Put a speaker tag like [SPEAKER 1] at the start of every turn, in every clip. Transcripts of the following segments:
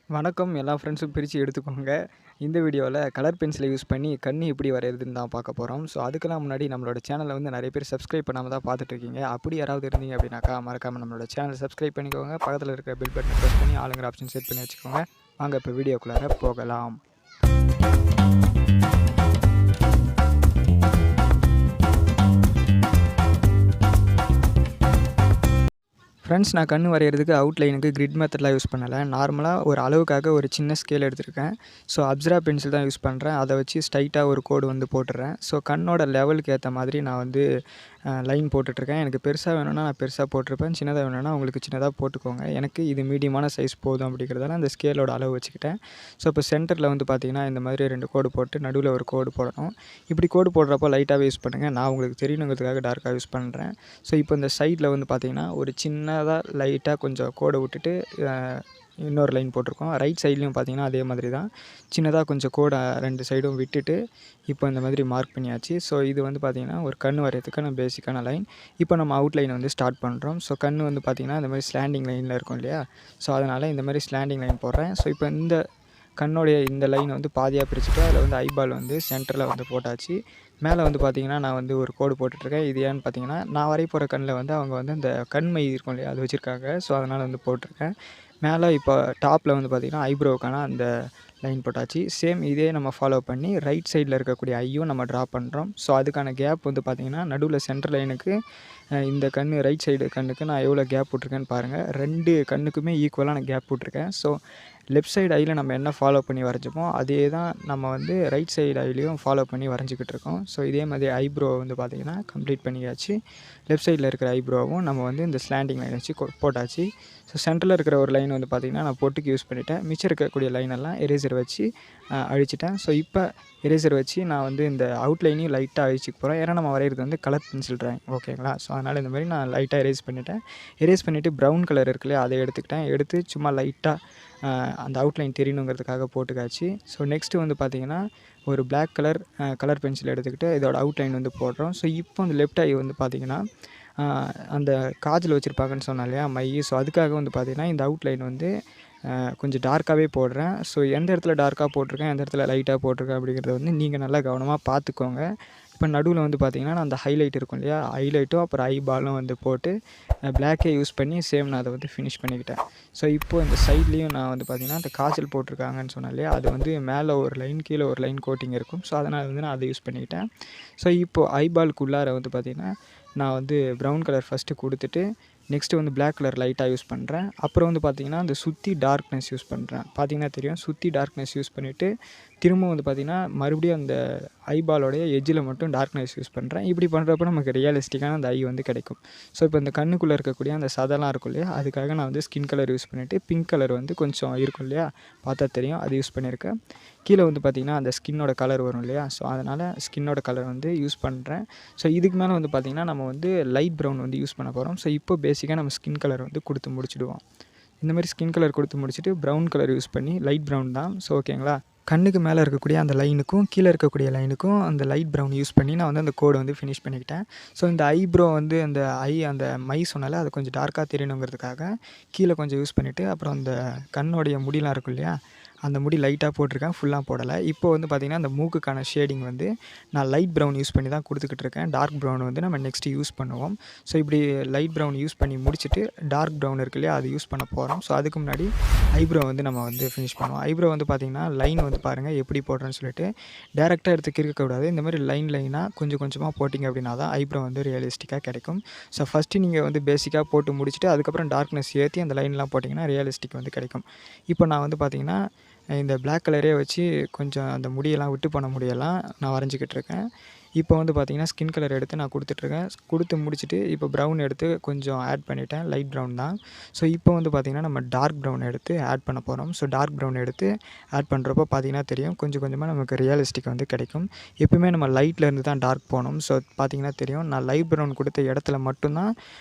[SPEAKER 1] வணக்கம். எல்லா ஃப்ரெண்ட்ஸும் பிரித்து எடுத்துக்கோங்க. இந்த வீடியோவில் கலர் பென்சிலை யூஸ் பண்ணி கண்ணு எப்படி வரையிறதுன்னு தான் பார்க்க போகிறோம். ஸோ அதுக்கெல்லாம் முன்னாடி நம்மளோட சேனலை வந்து நிறைய பேர் சப்ஸ்கிரைப் பண்ணாமல் தான் பார்த்துட்ருக்கீங்க. அப்படி யாராவது இருந்தீங்க அப்படின்னாக்கா மறக்காமல் நம்மளோட சேனலை சப்ஸ்கிரைப் பண்ணிக்கோங்க. பக்கத்தில் இருக்கிற பெல் பட்டனை ப்ரெஸ் பண்ணி ஆளுங்கிற ஆப்ஷன் செட் பண்ணி வச்சுக்கோங்க. வாங்க இப்போ வீடியோக்குள்ளார போகலாம். ஃப்ரெண்ட்ஸ், நான் கண் வரைகிறதுக்கு அவுட்லைனுக்கு கிரிட் மெத்தட்லாம் யூஸ் பண்ணலை. நார்மலாக ஒரு அளவுக்காக ஒரு சின்ன ஸ்கேல் எடுத்திருக்கேன். ஸோ அப்சரா பென்சில் தான் யூஸ் பண்ணுறேன். அதை வச்சு ஸ்ட்ரைட்டாக ஒரு கோடு வந்து போட்டுடுறேன். ஸோ கண்ணோட லெவலுக்கு ஏற்ற மாதிரி நான் வந்து லைன் போட்டுட்ருக்கேன். எனக்கு பெருசாக வேணும்னா நான் பெருசாக போட்டிருப்பேன். சின்னதாக வேணும்னா உங்களுக்கு சின்னதாக போட்டுக்கோங்க. எனக்கு இது மீடியமான சைஸ் போதும் அப்படிங்கிறதால அந்த ஸ்கேலோட அளவு வச்சுக்கிட்டேன். ஸோ இப்போ சென்டரில் வந்து பார்த்திங்கன்னா இந்த மாதிரி 2 கோடு போட்டு நடுவில் ஒரு கோடு போடணும். இப்படி கோடு போடுறப்போ லைட்டாகவே யூஸ் பண்ணுங்கள். நான் உங்களுக்கு தெரியணுங்கிறதுக்காக டார்க்காக யூஸ் பண்ணுறேன். ஸோ இப்போ இந்த சைடில் வந்து பார்த்திங்கன்னா ஒரு சின்னதாக லைட்டாக கொஞ்சம் கோடை விட்டுட்டு இன்னொரு லைன் போட்டிருக்கோம். ரைட் சைட்லேயும் பார்த்திங்கன்னா அதே மாதிரி தான் சின்னதாக கொஞ்சம் கோடை 2 சைடும் விட்டுட்டு இப்போ இந்த மாதிரி மார்க் பண்ணியாச்சு. ஸோ இது வந்து பார்த்திங்கன்னா ஒரு கண் வரையறதுக்கான பேசிக்கான லைன். இப்போ நம்ம அவுட்லைனை வந்து ஸ்டார்ட் பண்ணுறோம். ஸோ கண் வந்து பார்த்திங்கன்னா இந்த மாதிரி ஸ்லாண்டிங் லைனில் இருக்கும் இல்லையா? ஸோ அதனால் இந்த மாதிரி ஸ்லாண்டிங் லைன் போடுறேன். ஸோ இப்போ இந்த கண்ணோடைய இந்த லைனை வந்து பாதியாக பிரிச்சுட்டு அதில் வந்து ஐபால் வந்து சென்டரில் வந்து போட்டாச்சு. மேலே வந்து பார்த்திங்கன்னா நான் வந்து ஒரு கோடு போட்டுட்ருக்கேன். இது ஏன்னு பார்த்திங்கன்னா நான் வரைய போகிற கண்ணில் வந்து அவங்க வந்து இந்த கண்மை இருக்கும் இல்லையா, அது வச்சுருக்காங்க. ஸோ அதனால் வந்து போட்டிருக்கேன். மேலே இப்போ டாப்பில் வந்து பார்த்திங்கன்னா ஐப்ரோவுக்கான அந்த லைன் போட்டாச்சு. சேம் இதே நம்ம ஃபாலோ பண்ணி ரைட் சைடில் இருக்கக்கூடிய ஐயும் நம்ம ட்ரா பண்ணுறோம். ஸோ அதுக்கான கேப் வந்து பார்த்திங்கன்னா நடுவில் சென்டர் லைனுக்கு இந்த கண் ரைட் சைடு கண்ணுக்கு நான் எவ்வளோ கேப் விட்ருக்கேன்னு பாருங்கள். 2 கண்ணுக்குமே ஈக்குவலாக நான் கேப் விட்ருக்கேன். ஸோ லெஃப்ட் சைடு ஐயில் நம்ம என்ன ஃபாலோ பண்ணி வரைஞ்சிப்போம் அதே தான் நம்ம வந்து ரைட் சைடு ஐலையும் ஃபாலோ பண்ணி வரைஞ்சிக்கிட்டு இருக்கோம். ஸோ இதே மாதிரி ஐப்ரோ வந்து பார்த்திங்கன்னா கம்ப்ளீட் பண்ணியாச்சு. லெஃப்ட் சைடில் இருக்கிற ஐப்ரோவும் நம்ம வந்து இந்த ஸ்லாண்டிங் லைன் வச்சு போட்டாச்சு. ஸோ சென்டரில் இருக்கிற ஒரு லைன் வந்து பார்த்திங்கன்னா நான் பொட்டுக்கு யூஸ் பண்ணிவிட்டேன். மிச்சம் இருக்கக்கூடிய லைனெல்லாம் எரேசர் வச்சு அழிச்சிட்டேன். ஸோ இப்போ எரேசர் வச்சு நான் வந்து இந்த அவுட்லைனையும் லைட்டாக அழிச்சிக்க போகிறேன். ஏன்னா நம்ம வரைகிறது வந்து கலர் பென்சில் ட்ராயிங், ஓகேங்களா? ஸோ அதனால் இந்த மாதிரி நான் லைட்டாக எரேஸ் பண்ணிவிட்டேன். எரேஸ் பண்ணிவிட்டு ப்ரௌன் கலர் இருக்குல்லையா, அதை எடுத்துக்கிட்டேன். எடுத்து சும்மா லைட்டாக அந்த அவுட்லைன் தெரியணுங்கிறதுக்காக போட்டுக்காச்சு. ஸோ நெக்ஸ்ட்டு வந்து பார்த்திங்கன்னா ஒரு பிளாக் கலர் பென்சில் எடுத்துக்கிட்டு இதோட அவுட்லைன் வந்து போடுறோம். ஸோ இப்போ அந்த லெஃப்ட் ஐ வந்து பார்த்திங்கன்னா அந்த காஜில் வச்சுருப்பாங்கன்னு சொன்னேன் இல்லையா, மை. ஸோ அதுக்காக வந்து பார்த்திங்கன்னா இந்த அவுட்லைன் வந்து கொஞ்சம் டார்க்காகவே போடுறேன். ஸோ எந்த இடத்துல டார்க்காக போட்டிருக்கேன், எந்த இடத்துல லைட்டாக போட்டிருக்கேன் அப்படிங்கிறத வந்து நீங்கள் நல்லா கவனமாக பார்த்துக்கோங்க. இப்போ நடுவில் வந்து பார்த்திங்கன்னா நான் அந்த ஹைலைட் இருக்கும் இல்லையா, ஹைலைட்டும் அப்புறம் ஐபாலும் வந்து போட்டு பிளாக்கே யூஸ் பண்ணி சேம் நான் அதை வந்து ஃபினிஷ் பண்ணிக்கிட்டேன். ஸோ இப்போது இந்த சைட்லேயும் நான் வந்து பார்த்திங்கன்னா அந்த காஜல் போட்டிருக்காங்கன்னு சொன்னேன் இல்லையா, அது வந்து மேலே ஒரு லைன் கீழே ஒரு லைன் கோட்டிங் இருக்கும். ஸோ அதனால் வந்து நான் அதை யூஸ் பண்ணிக்கிட்டேன். ஸோ இப்போது ஐபாலுக்குள்ளார வந்து பார்த்திங்கன்னா நான் வந்து ப்ரௌன் கலர் ஃபஸ்ட்டு கொடுத்துட்டு நெக்ஸ்ட்டு வந்து பிளாக் கலர் லைட்டாக யூஸ் பண்ணுறேன். அப்புறம் வந்து பார்த்திங்கன்னா அந்த சுற்றி டார்க்னஸ் யூஸ் பண்ணுறேன். பார்த்திங்கன்னா தெரியும், சுற்றி டார்க்னஸ் யூஸ் பண்ணிவிட்டு திரும்ப வந்து பார்த்திங்கன்னா மறுபடியும் அந்த ஐபாலோடைய எஜ்ஜில் மட்டும் டார்க்னஸ் யூஸ் பண்ணுறேன். இப்படி பண்ணுறப்ப நமக்கு ரியலிஸ்டிக்கான அந்த ஐ வந்து கிடைக்கும். ஸோ இப்போ இந்த கண்ணுக்குள்ளே இருக்கக்கூடிய அந்த சதெல்லாம் இருக்கும் இல்லையா, அதுக்காக நான் வந்து ஸ்கின் கலர் யூஸ் பண்ணிவிட்டு பிங்க் கலர் வந்து கொஞ்சம் இருக்கும் இல்லையா, பார்த்தா தெரியும், அது யூஸ் பண்ணியிருக்கேன். கீழே வந்து பார்த்திங்கன்னா அந்த ஸ்கின்னோட கலர் வரும் இல்லையா, ஸோ அதனால் ஸ்கின்னோட கலர் வந்து யூஸ் பண்ணுறேன். ஸோ இதுக்கு மேலே வந்து பார்த்திங்கன்னா நம்ம வந்து லைட் ப்ரௌன் வந்து யூஸ் பண்ண போகிறோம். ஸோ இப்போ பேசிக்காக நம்ம ஸ்கின் கலர் வந்து கொடுத்து முடிச்சுடுவோம். இந்த மாதிரி ஸ்கின் கலர் கொடுத்து முடிச்சுட்டு ப்ரௌன் கலர் யூஸ் பண்ணி லைட் ப்ரௌன் தான். ஸோ ஓகேங்களா, கண்ணுக்கு மேலே இருக்கக்கூடிய அந்த லைனுக்கும் கீழே இருக்கக்கூடிய லைனுக்கும் அந்த லைட் ப்ரௌன் யூஸ் பண்ணி நான் வந்து அந்த கோடை வந்து ஃபினிஷ் பண்ணிக்கிட்டேன். ஸோ இந்த ஐப்ரோ வந்து அந்த மை சொன்னால அது கொஞ்சம் டார்க்காக தெரியணுங்கிறதுக்காக கீழே கொஞ்சம் யூஸ் பண்ணிவிட்டு அப்புறம் அந்த கண்ணோடைய முடியெலாம் இருக்கும் இல்லையா, அந்த முடி லைட்டாக போட்டிருக்கேன், ஃபுல்லாக போடலை. இப்போ வந்து பார்த்திங்கன்னா அந்த மூக்குக்கான ஷேடிங் வந்து நான் லைட் ப்ரௌன் யூஸ் பண்ணி தான் கொடுத்துக்கிட்டு இருக்கேன். டார்க் ப்ரௌன் வந்து நம்ம நெக்ஸ்ட்டு யூஸ் பண்ணுவோம். ஸோ இப்படி லைட் ப்ரௌன் யூஸ் பண்ணி முடிச்சுட்டு டார்க் ப்ரௌன் இருக்கு இல்லையா, அது யூஸ் பண்ண போகிறோம். ஸோ அதுக்கு முன்னாடி ஐப்ரோ வந்து நம்ம வந்து ஃபினிஷ் பண்ணுவோம். ஐப்ரோ வந்து பார்த்திங்கன்னா லைன் வந்து பாருங்கள் எப்படி போடுறேன்னு சொல்லிட்டு டேரெக்டாக எடுத்து கிறுக்கக்கூடாது. இந்த மாதிரி லைனாக கொஞ்சம் கொஞ்சமாக போட்டிங்க அப்படின்னா தான் ஐப்ரோ வந்து ரியலிஸ்டிக்காக கிடைக்கும். ஸோ ஃபஸ்ட்டு நீங்கள் வந்து பேசிக்காக போட்டு முடிச்சுட்டு அதுக்கப்புறம் டார்க்னஸ் ஏற்றி அந்த லைன்லாம் போட்டிங்கன்னா ரியலிஸ்டிக் வந்து கிடைக்கும். இப்போ நான் வந்து பார்த்திங்கன்னா இந்த பிளாக் கலரே வச்சு கொஞ்சம் அந்த முடியெல்லாம் விட்டு போன முடியெல்லாம் நான் வரைஞ்சிக்கிட்டு இருக்கேன். இப்போ வந்து பார்த்திங்கன்னா ஸ்கின் கலர் எடுத்து நான் கொடுத்துட்ருக்கேன். கொடுத்து முடிச்சுட்டு இப்போ ப்ரௌன் எடுத்து கொஞ்சம் ஆட் பண்ணிவிட்டேன். லைட் ப்ரௌன் தான். ஸோ இப்போ வந்து பார்த்திங்கன்னா நம்ம டார்க் ப்ரௌன் எடுத்து ஆட் பண்ண போகிறோம். ஸோ டார்க் ப்ரௌன் எடுத்து ஆட் பண்ணுறப்போ பார்த்திங்கன்னா தெரியும், கொஞ்சம் கொஞ்சமாக நமக்கு ரியலிஸ்டிக் வந்து கிடைக்கும். எப்பவுமே நம்ம லைட்லேருந்து தான் டார்க் போகணும். ஸோ பார்த்திங்கன்னா தெரியும், நான் லைட் ப்ரௌன் கொடுத்த இடத்துல மட்டும்தான்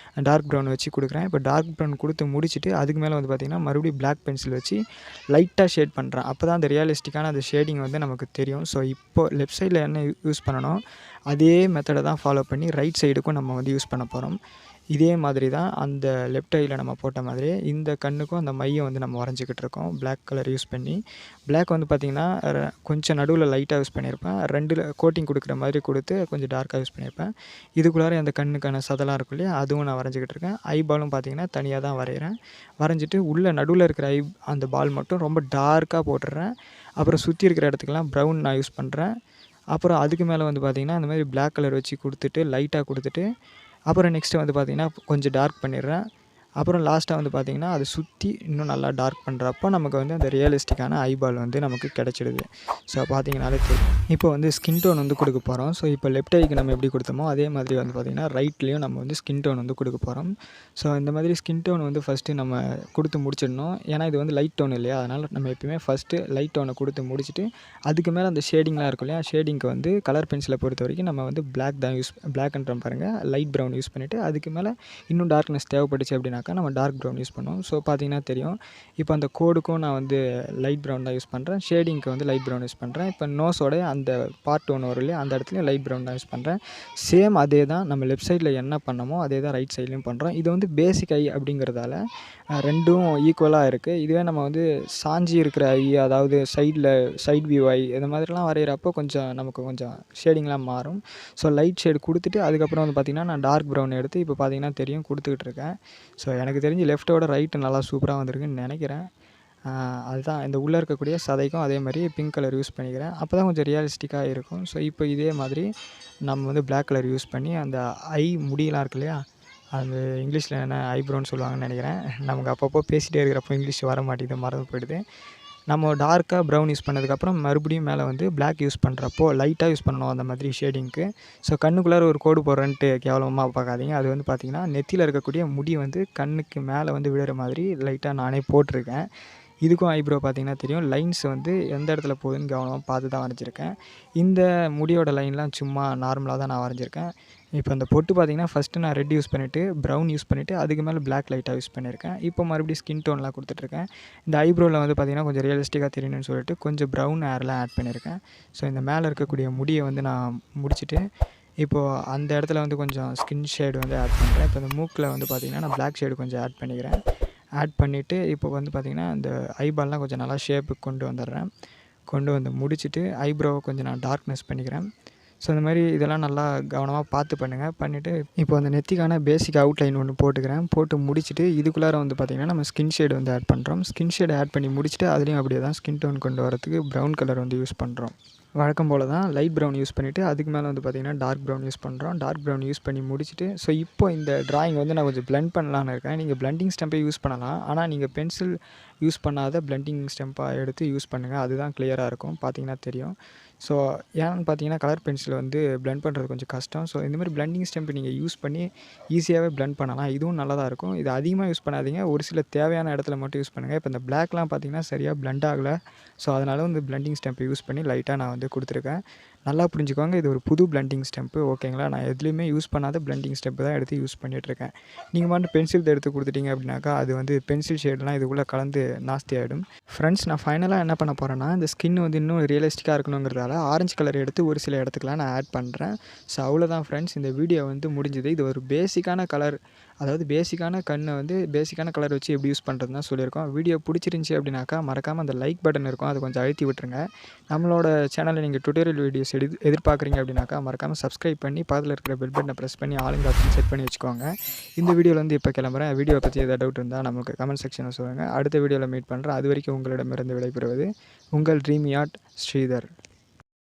[SPEAKER 1] டார்க் ப்ரௌன் வச்சு கொடுக்குறேன். இப்போ டார்க் ப்ரௌன் கொடுத்து முடிச்சுட்டு அதுக்கு மேலே வந்து பார்த்திங்கன்னா மறுபடியும் பிளாக் பென்சில் வச்சு லைட்டாக ஷேட் பண்ணுறேன். அப்போ தான் அந்த ரியலிஸ்டிக்கான அந்த ஷேடிங் வந்து நமக்கு தெரியும். ஸோ இப்போது லெஃப்ட் சைடில் என்ன யூஸ் பண்ணணும் அதே மெத்தடை தான் ஃபாலோ பண்ணி ரைட் சைடுக்கும் நம்ம வந்து யூஸ் பண்ண போகிறோம். இதே மாதிரி தான் அந்த லெஃப்ட் ஐயில் நம்ம போட்ட மாதிரியே இந்த கண்ணுக்கும் அந்த மையம் வந்து நம்ம வரைஞ்சிக்கிட்டு இருக்கோம் பிளாக் கலர் யூஸ் பண்ணி. பிளாக் வந்து பார்த்திங்கன்னா கொஞ்சம் நடுவில் லைட்டாக யூஸ் பண்ணியிருப்பேன், 2 கோட்டிங் கொடுக்குற மாதிரி கொடுத்து கொஞ்சம் டார்க்காக யூஸ் பண்ணியிருப்பேன். இதுக்குள்ளார அந்த கண்ணுக்கான சதெல்லாம் இருக்கும் இல்லையா, அதுவும் நான் வரைஞ்சிக்கிட்டு இருக்கேன். ஐபாலும் பார்த்திங்கன்னா தனியாக தான் வரைகிறேன். வரைஞ்சிட்டு உள்ளே நடுவில் இருக்கிற அந்த பால் மட்டும் ரொம்ப டார்க்காக போட்டுடுறேன். அப்புறம் சுற்றி இருக்கிற இடத்துக்கெல்லாம் ப்ரௌன் நான் யூஸ் பண்ணுறேன். அப்புறம் அதுக்கு மேலே வந்து பார்த்திங்கன்னா அந்த மாதிரி பிளாக் கலர் வச்சு கொடுத்துட்டு லைட்டாக கொடுத்துட்டு அப்புறம் நெக்ஸ்ட்டு வந்து பார்த்திங்கன்னா கொஞ்சம் டார்க் பண்ணிடுறேன். அப்புறம் லாஸ்ட்டாக வந்து பார்த்திங்கன்னா அதை சுற்றி இன்னும் நல்லா டார்க் பண்ணுறப்போ நமக்கு வந்து அந்த ரியலிஸ்டிக்கான ஐபால் வந்து நமக்கு கிடச்சிடுது. ஸோ பார்த்திங்கனாலே தெரியும். இப்போ வந்து ஸ்கின் டோன் வந்து கொடுக்க போகிறோம். ஸோ இப்போ லெஃப்ட் ஐக்கு நம்ம எப்படி கொடுத்தோமோ அதே மாதிரி வந்து பார்த்திங்கன்னா ரைட்லேயும் நம்ம வந்து ஸ்கின் டோன் வந்து கொடுக்க போகிறோம். ஸோ இந்த மாதிரி ஸ்கின் டோன் வந்து ஃபஸ்ட்டு நம்ம கொடுத்து முடிச்சிடணும். ஏன்னா இது வந்து லைட் டோன் இல்லையா, அதனால் நம்ம எப்பயுமே ஃபஸ்ட்டு லைட் டோனை கொடுத்து முடிச்சுட்டு அதுக்கு மேலே அந்த ஷேடிங்லாம் இருக்கும் இல்லையா, ஷேடிங்க்கு வந்து கலர் பென்சிலை பொறுத்த வரைக்கும் நம்ம வந்து பிளாக்ன்ற பாருங்கள் லைட் ப்ரௌன் யூஸ் பண்ணிவிட்டு அதுக்கு மேலே இன்னும் டார்க்னஸ் தேவைப்பட்டுச்சு அப்படின்னா நம்ம டார்க் ப்ரௌன் யூஸ் பண்ணுவோம். ஸோ பார்த்தீங்கன்னா தெரியும். இப்போ அந்த கோடுக்கும் நான் வந்து லைட் ப்ரௌன் தான் யூஸ் பண்ணுறேன், ஷேடிங்க்கு வந்து லைட் ப்ரௌன் யூஸ் பண்ணுறேன். இப்போ நோஸோட அந்த பார்ட் 1 வரும் இல்லையா, அந்த இடத்துலையும் லைட் ப்ரௌன் தான் யூஸ் பண்ணுறேன். சேம் அதே தான் நம்ம லெஃப்ட் சைடில் என்ன பண்ணமோ அதே தான் ரைட் சைட்லேயும் பண்ணுறோம். இது வந்து பேசிக் ஐ அப்படிங்கிறதால ரெண்டும் ஈக்குவலாக இருக்குது. இதுவே நம்ம வந்து சாஞ்சி இருக்கிற ஐ, அதாவது சைட் வியூ ஐ இந்த மாதிரிலாம் வரைகிறப்போ நமக்கு கொஞ்சம் ஷேடிங்லாம் மாறும். ஸோ லைட் ஷேடு கொடுத்துட்டு அதுக்கப்புறம் வந்து பார்த்திங்கன்னா நான் டார்க் ப்ரௌன் எடுத்து இப்போ பார்த்திங்கன்னா தெரியும் கொடுத்துக்கிட்டு இருக்கேன். ஸோ எனக்கு தெரிஞ்சு லெஃப்ட்டோட ரைட்டு நல்லா சூப்பராக வந்திருக்குன்னு நினைக்கிறேன். அதுதான் இந்த உள்ளே இருக்கக்கூடிய சதைக்கும் அதே மாதிரி பிங்க் கலர் யூஸ் பண்ணிக்கிறேன். அப்போ தான் கொஞ்சம் ரியலிஸ்டிக்காக இருக்கும். ஸோ இப்போ இதே மாதிரி நம்ம வந்து பிளாக் கலர் யூஸ் பண்ணி அந்த ஐ முடியெல்லாம் இருக்கு இல்லையா, அது இங்கிலீஷில் என்ன ஐப்ரோன்னு சொல்லுவாங்கன்னு நினைக்கிறேன். நமக்கு அப்பப்போ பேசிகிட்டே இருக்கிறப்போ இங்கிலீஷ் வர மாட்டேங்குது, மறந்து போயிடுது. நம்ம டார்க்காக ப்ரௌன் யூஸ் பண்ணதுக்கப்புறம் மறுபடியும் மேலே வந்து பிளாக் யூஸ் பண்ணுறப்போ லைட்டாக யூஸ் பண்ணணும் அந்த மாதிரி ஷேடிங்க்கு. ஸோ கண்ணுக்குள்ளார ஒரு கோடு போடுறேன்ட்டு கேவலமாக பார்க்காதீங்க. அது வந்து பார்த்திங்கன்னா நெத்தியில் இருக்கக்கூடிய முடி வந்து கண்ணுக்கு மேலே வந்து விழுற மாதிரி லைட்டாக நானே போட்டிருக்கேன். இதுக்கும் ஐப்ரோ பார்த்திங்கன்னா தெரியும். லைன்ஸ் வந்து எந்த இடத்துல போகுதுன்னு கவனமாக பார்த்து தான் வரைஞ்சிருக்கேன். இந்த முடியோட லைன்லாம் சும்மா நார்மலாக தான் நான் வரைஞ்சிருக்கேன். இப்போ அந்த பொட்டு பார்த்திங்கன்னா ஃபஸ்ட்டு நான் ரெட் யூஸ் பண்ணிவிட்டு ப்ரௌன் யூஸ் பண்ணிவிட்டு அதுக்கு மேலே பிளாக் லைட்டாக யூஸ் பண்ணியிருக்கேன். இப்போ மறுபடியும் ஸ்கின் டோன்லாம் கொடுத்துட்ருக்கேன். இந்த ஐப்ரோவில் வந்து பார்த்திங்கன்னா கொஞ்சம் ரியலிஸ்டிக்காக தெரியணும்னு சொல்லிட்டு கொஞ்சம் ப்ரௌன் ஹேர்லாம் ஆட் பண்ணியிருக்கேன். ஸோ இந்த மேலே இருக்கக்கூடிய முடியை வந்து நான் முடிச்சுட்டு இப்போது அந்த இடத்துல வந்து கொஞ்சம் ஸ்கின் ஷேடு வந்து ஆட் பண்ணுறேன். இப்போ இந்த மூக்கில் வந்து பார்த்திங்கன்னா நான் பிளாக் ஷேடு கொஞ்சம் ஆட் பண்ணிக்கிறேன். ஆட் பண்ணிவிட்டு இப்போ வந்து பார்த்திங்கன்னா அந்த ஐபால்லாம் கொஞ்சம் நல்லா ஷேப்புக்கு கொண்டு வந்துடுறேன். கொண்டு வந்து முடிச்சுட்டு ஐப்ரோவை கொஞ்சம் நான் டார்க்னஸ் பண்ணிக்கிறேன். ஸோ இந்த மாதிரி இதெல்லாம் நல்லா கவனமாக பார்த்து பண்ணுங்கள். பண்ணிவிட்டு இப்போ அந்த நெத்திக்கான பேசிக் அவுட்லைன் ஒன்று போட்டுக்கிறேன். போட்டு முடிச்சுட்டு இதுக்குள்ளார வந்து பார்த்திங்கன்னா நம்ம ஸ்கின் ஷேடு வந்து ஆட் பண்ணுறோம். ஸ்கின் ஷேடு ஆட் பண்ணி முடிச்சுட்டு அதுலேயும் அப்படியே தான் ஸ்கின் டோன் கொண்டு வரதுக்கு ப்ரௌன் கலர் வந்து யூஸ் பண்ணுறோம். வழக்கம் போல் தான் லைட் ப்ரௌன் யூஸ் பண்ணிவிட்டு அதுக்கு மேலே வந்து பார்த்திங்கன்னா டார்க் ப்ரௌன் யூஸ் பண்ணுறோம். டார்க் ப்ரௌன் யூஸ் பண்ணி முடிச்சுட்டு ஸோ இப்போ இந்த ட்ராயிங் வந்து நான் கொஞ்சம் பிளெண்ட் பண்ணலான்னு இருக்கேன். நீங்கள் பிளெண்டிங் ஸ்டெம்பை யூஸ் பண்ணலாம், ஆனால் நீங்கள் பென்சில் யூஸ் பண்ணாத பிளெண்டிங் ஸ்டெம்ப்பாக எடுத்து யூஸ் பண்ணுங்கள். அதுதான் கிளியராக இருக்கும், பார்த்திங்கன்னா தெரியும். ஸோ ஏன்னு பார்த்தீங்கன்னா கலர் பென்சில் வந்து பிளெண்ட் பண்ணுறது கொஞ்சம் கஷ்டம். ஸோ இந்த மாதிரி பிளெண்டிங் ஸ்டெம்ப் நீங்கள் யூஸ் பண்ணி ஈஸியாகவே பிளெண்ட் பண்ணலாம். இதுவும் நல்லா தான் இருக்கும். இது அதிகமாக யூஸ் பண்ணாதீங்க, ஒரு சில தேவையான இடத்துல மட்டும் யூஸ் பண்ணுங்கள். இப்போ இந்த பிளாக்லாம் பார்த்தீங்கன்னா சரியாக பிளெண்ட் ஆகலை. ஸோ அதனால் வந்து பிளெண்டிங் ஸ்டெம்பை யூஸ் பண்ணி லைட்டாக நான் வந்து கொடுத்துருக்கேன். நல்லா புரிஞ்சுக்கோங்க, இது ஒரு புது பிளெண்டிங் ஸ்டெம்ப்பு, ஓகேங்களா? நான் எதுலேயுமே யூஸ் பண்ணாத பிளெண்டிங் ஸ்டெம்ப்பு தான் எடுத்து யூஸ் பண்ணிகிட்ருக்கேன். நீங்கள் மட்டும் பென்சில் எடுத்து கொடுத்துட்டீங்க அப்படின்னாக்கா அது வந்து பென்சில் ஷேட்லாம் இதுக்குள்ளே கலந்து நாஸ்தி ஆகிடும். ஃப்ரெண்ட்ஸ், நான் ஃபைனலாக என்ன பண்ண போகிறேன்னா இந்த ஸ்கின் வந்து இன்னும் ரியலிஸ்டிக்காக இருக்கணுங்கிறதால ஆரஞ்சு கலர் எடுத்து ஒரு சில இடத்துக்குலாம் நான் ஆட் பண்ணுறேன். ஸோ அவ்வளோதான் ஃப்ரெண்ட்ஸ், இந்த வீடியோ வந்து முடிஞ்சுது. இது ஒரு பேசிக்கான கலர், அதாவது பேசிக்கான கண்ணை வந்து பேசிக்கான கலர் வச்சு எப்படி யூஸ் பண்ணுறதுன்னு தான் சொல்லியிருக்கோம். வீடியோ பிடிச்சிருந்துச்சி அப்படின்னாக்கா மறக்காமல் அந்த லைக் பட்டன் இருக்கும், அதை கொஞ்சம் அழுத்தி விட்டுருங்க. நம்மளோட சேனலில் நீங்கள் டுட்டோரியல் வீடியோஸ் எதிர்பார்க்குறீங்க அப்படின்னாக்கா மறக்காமல் சப்ஸ்கிரைப் பண்ணி பக்கத்தில் இருக்கிற பெல் பட்டனை ப்ரெஸ் பண்ணி ஆளுங்க ஆப்ஷன் செட் பண்ணி வச்சுக்கோங்க. இந்த வீடியோவில் வந்து இப்போ கிளம்புறேன். வீடியோவை பற்றி ஏதாவது டவுட் இருந்தால் நமக்கு கமெண்ட் செக்ஷனில் சொல்லுங்கள். அடுத்த வீடியோவில் மீட் பண்ணுறேன். அது வரைக்கும் உங்களிடமிருந்து விடைபெறுவது உங்கள் ட்ரீமி ஆர்ட் ஸ்ரீதர்.